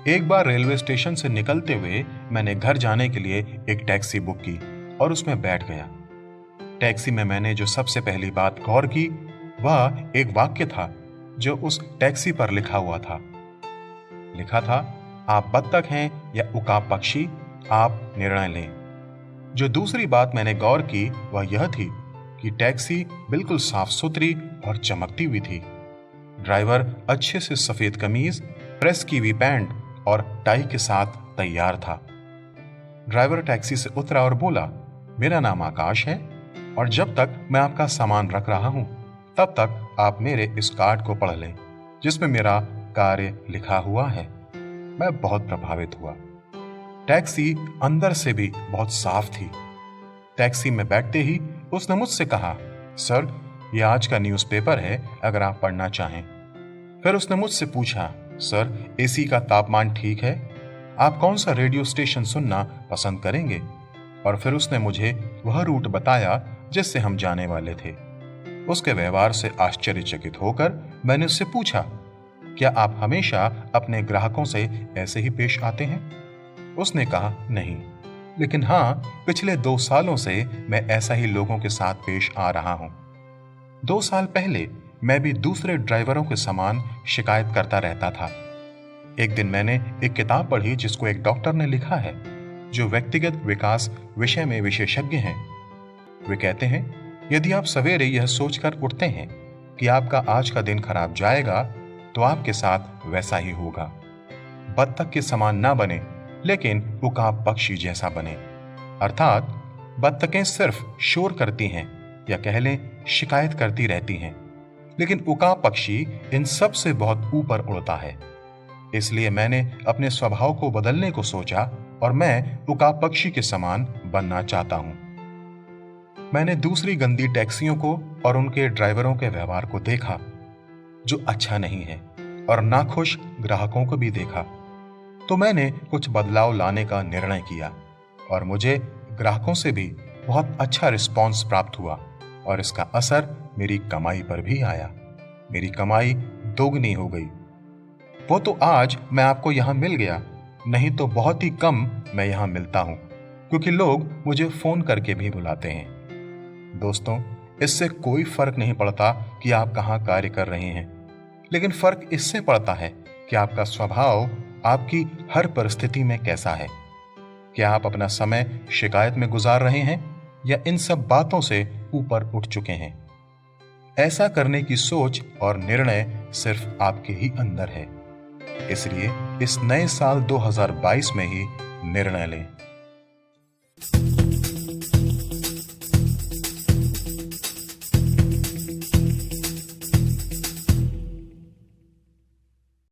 एक बार railway station से निकलते हुए मैंने घर जाने के लिए एक टैक्सी बुक की और उसमें बैठ गया। टैक्सी में मैंने जो सबसे पहली बात गौर की वह एक वाक्य था जो उस टैक्सी पर लिखा हुआ था। लिखा था, आप बत्तख हैं या उकाब पक्षी, आप निर्णय लें। जो दूसरी बात मैंने गौर की वह यह थी कि टैक्सी बिल्कुल साफ सुथरी और चमकती हुई थी। ड्राइवर अच्छे से सफेद कमीज, प्रेस की हुई पैंट और टाई के साथ तैयार था। ड्राइवर टैक्सी से उतरा और बोला, मेरा नाम आकाश है और जब तक मैं आपका सामान रख रहा हूं तब तक आप मेरे इस कार्ड को पढ़ लें जिसमें मेरा कार्य लिखा हुआ है। मैं बहुत प्रभावित हुआ। टैक्सी अंदर से भी बहुत साफ थी। टैक्सी में बैठते ही उसने मुझसे कहा, सर ये आज का न्यूज़पेपर है अगर आप पढ़ना चाहें। फिर उसने मुझसे पूछा, सर एसी का तापमान ठीक है? आप कौन सा रेडियो स्टेशन सुनना पसंद करेंगे? और फिर उसने मुझे वह रूट बताया जिससे हम जाने वाले थे। उसके व्यवहार से आश्चर्यचकित होकर मैंने उससे पूछा, क्या आप हमेशा अपने ग्राहकों से ऐसे ही पेश आते हैं? उसने कहा, नहीं, लेकिन हाँ, पिछले 2 सालों से मैं ऐसा ही लोगों के साथ पेश आ रहा हूं। 2 साल पहले मैं भी दूसरे ड्राइवरों के समान शिकायत करता रहता था। एक दिन मैंने एक किताब पढ़ी जिसको एक डॉक्टर ने लिखा है जो व्यक्तिगत विकास विषय में विशेषज्ञ हैं। वे कहते हैं, यदि आप सवेरे यह सोचकर उठते हैं कि आपका आज का दिन खराब जाएगा तो आपके साथ वैसा ही होगा। बत्तख के समान ना बने लेकिन उकाब पक्षी जैसा बने। अर्थात बत्तखें सिर्फ शोर करती हैं या कह लें शिकायत करती रहती हैं, लेकिन उकाब पक्षी इन सब से बहुत ऊपर उड़ता है। इसलिए मैंने अपने स्वभाव को बदलने को सोचा और मैं उकाब पक्षी के समान बनना चाहता हूं। मैंने दूसरी गंदी टैक्सियों को और उनके ड्राइवरों के व्यवहार को देखा जो अच्छा नहीं है, और नाखुश ग्राहकों को भी देखा। तो मैंने कुछ बदलाव लाने का निर्णय किया और मुझे ग्राहकों से भी बहुत अच्छा रिस्पॉन्स प्राप्त हुआ और इसका असर मेरी कमाई पर भी आया। मेरी कमाई दोगुनी हो गई। वो तो आज मैं आपको यहां मिल गया, नहीं तो बहुत ही कम मैं यहां मिलता हूं, क्योंकि लोग मुझे फोन करके भी बुलाते हैं। दोस्तों, इससे कोई फर्क नहीं पड़ता कि आप कहां कार्य कर रहे हैं, लेकिन फर्क इससे पड़ता है कि आपका स्वभाव आपकी हर परिस्थिति में कैसा है। क्या आप अपना समय शिकायत में गुजार रहे हैं या इन सब बातों से ऊपर उठ चुके हैं? ऐसा करने की सोच और निर्णय सिर्फ आपके ही अंदर है। इसलिए इस नए साल 2022 में ही निर्णय लें।